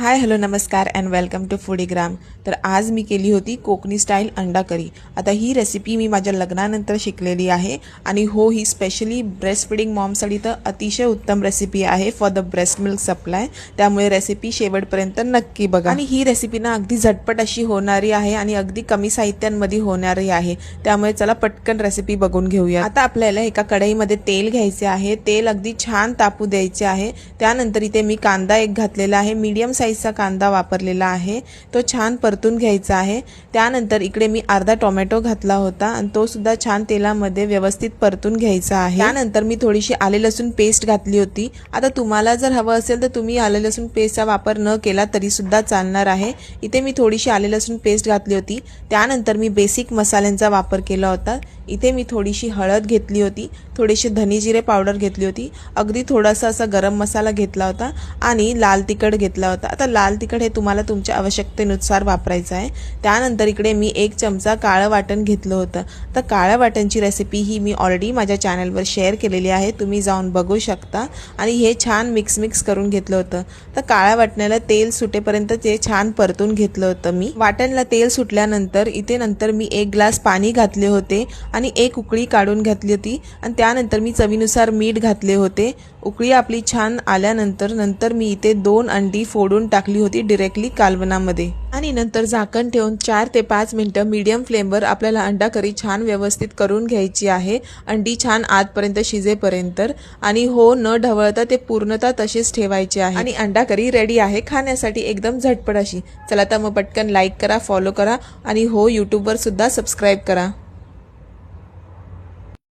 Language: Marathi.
हाय हॅलो नमस्कार अँड वेलकम टू फूडीग्राम। तर आज मी केली होती कोकणी स्टाईल अंडा करी। आता ही रेसिपी मी माझ्या लग्नानंतर शिकलेली आहे आणि हो ही स्पेशली ब्रेस्ट फीडिंग मॉमसाठी तर अतिशय उत्तम रेसिपी आहे for the breast milk supply. त्यामुळे रेसिपी शेवटपर्यंत नक्की बघा। आणि ही रेसिपी ना अगदी झटपट अशी होणारी आहे आणि अगदी कमी साहित्यांमध्ये होणारी आहे। त्यामुळे चला पटकन रेसिपी बघून घेऊया। आता आपल्याला एका कढईमध्ये तेल घ्यायचे आहे। तेल अगदी छान तापू द्यायचे आहे। त्यानंतर इथे मी कांदा एक घातलेला आहे, मीडियम साईजचा कांदा वापरलेला आहे, तो छान परतून घ्यायचा आहे। त्यानंतर इकडे मी अर्धा टोमॅटो घातला होता आणि तो सुद्धा छान तेलामध्ये व्यवस्थित परतून घ्यायचा आहे। त्यानंतर मी थोडीशी आले लसूण पेस्ट घातली होती। आता तुम्हाला जर हवं असेल तर तुम्ही आले लसूण पेस्टचा वापर न केला तरी सुद्धा चालणार आहे। इथे मी थोडीशी आले लसूण पेस्ट घातली होती। त्यानंतर मी बेसिक मसाल्यांचा वापर केला होता। इथे मी थोडीशी हळद घेतली होती, थोडीशी धने जिरे पावडर घेतली होती, अगदी थोडासा असा गरम मसाला घेतला होता आणि लाल तिखट घेतला होता। आता लाल तिखट हे तुम्हाला तुमच्या आवश्यकतेनुसार वापरायचं आहे। त्यानंतर इकडे मी 1 चमचा काळं वाटण घेतलं होतं। तर काळ्या वाटणची रेसिपी ही मी ऑलरेडी माझ्या चॅनलवर शेअर केलेली आहे, तुम्ही जाऊन बघू शकता। आणि हे छान मिक्स करून घेतलं होतं। तर काळ्या वाटणाला तेल सुटेपर्यंत ते छान परतून घेतलं होतं मी। वाटणला तेल सुटल्यानंतर इथे नंतर मी 1 ग्लास पाणी घातले होते आणि 1 उकळी काढून घातली होती आणि त्यानंतर मी चवीनुसार मीठ घातले होते। उकळी आपली छान आल्यानंतर मी इथे 2 अंडी फोडून टाकली होती डायरेक्टली कालवणामध्ये आणि नंतर झाकण ठेवून 4 ते 5 मिनिटं मीडियम फ्लेमवर आपल्याला अंडा करी छान व्यवस्थित करून घ्यायची आहे, अंडी छान आतपर्यंत शिजेपर्यंत। आणि हो न ढवळता ते पूर्णतः तसेच ठेवायचे आहे आणि अंडा करी रेडी आहे खाण्यासाठी एकदम झटपट अशी। चला तर मग पटकन लाईक करा, फॉलो करा आणि हो यूट्यूबवर सुद्धा सबस्क्राईब करा।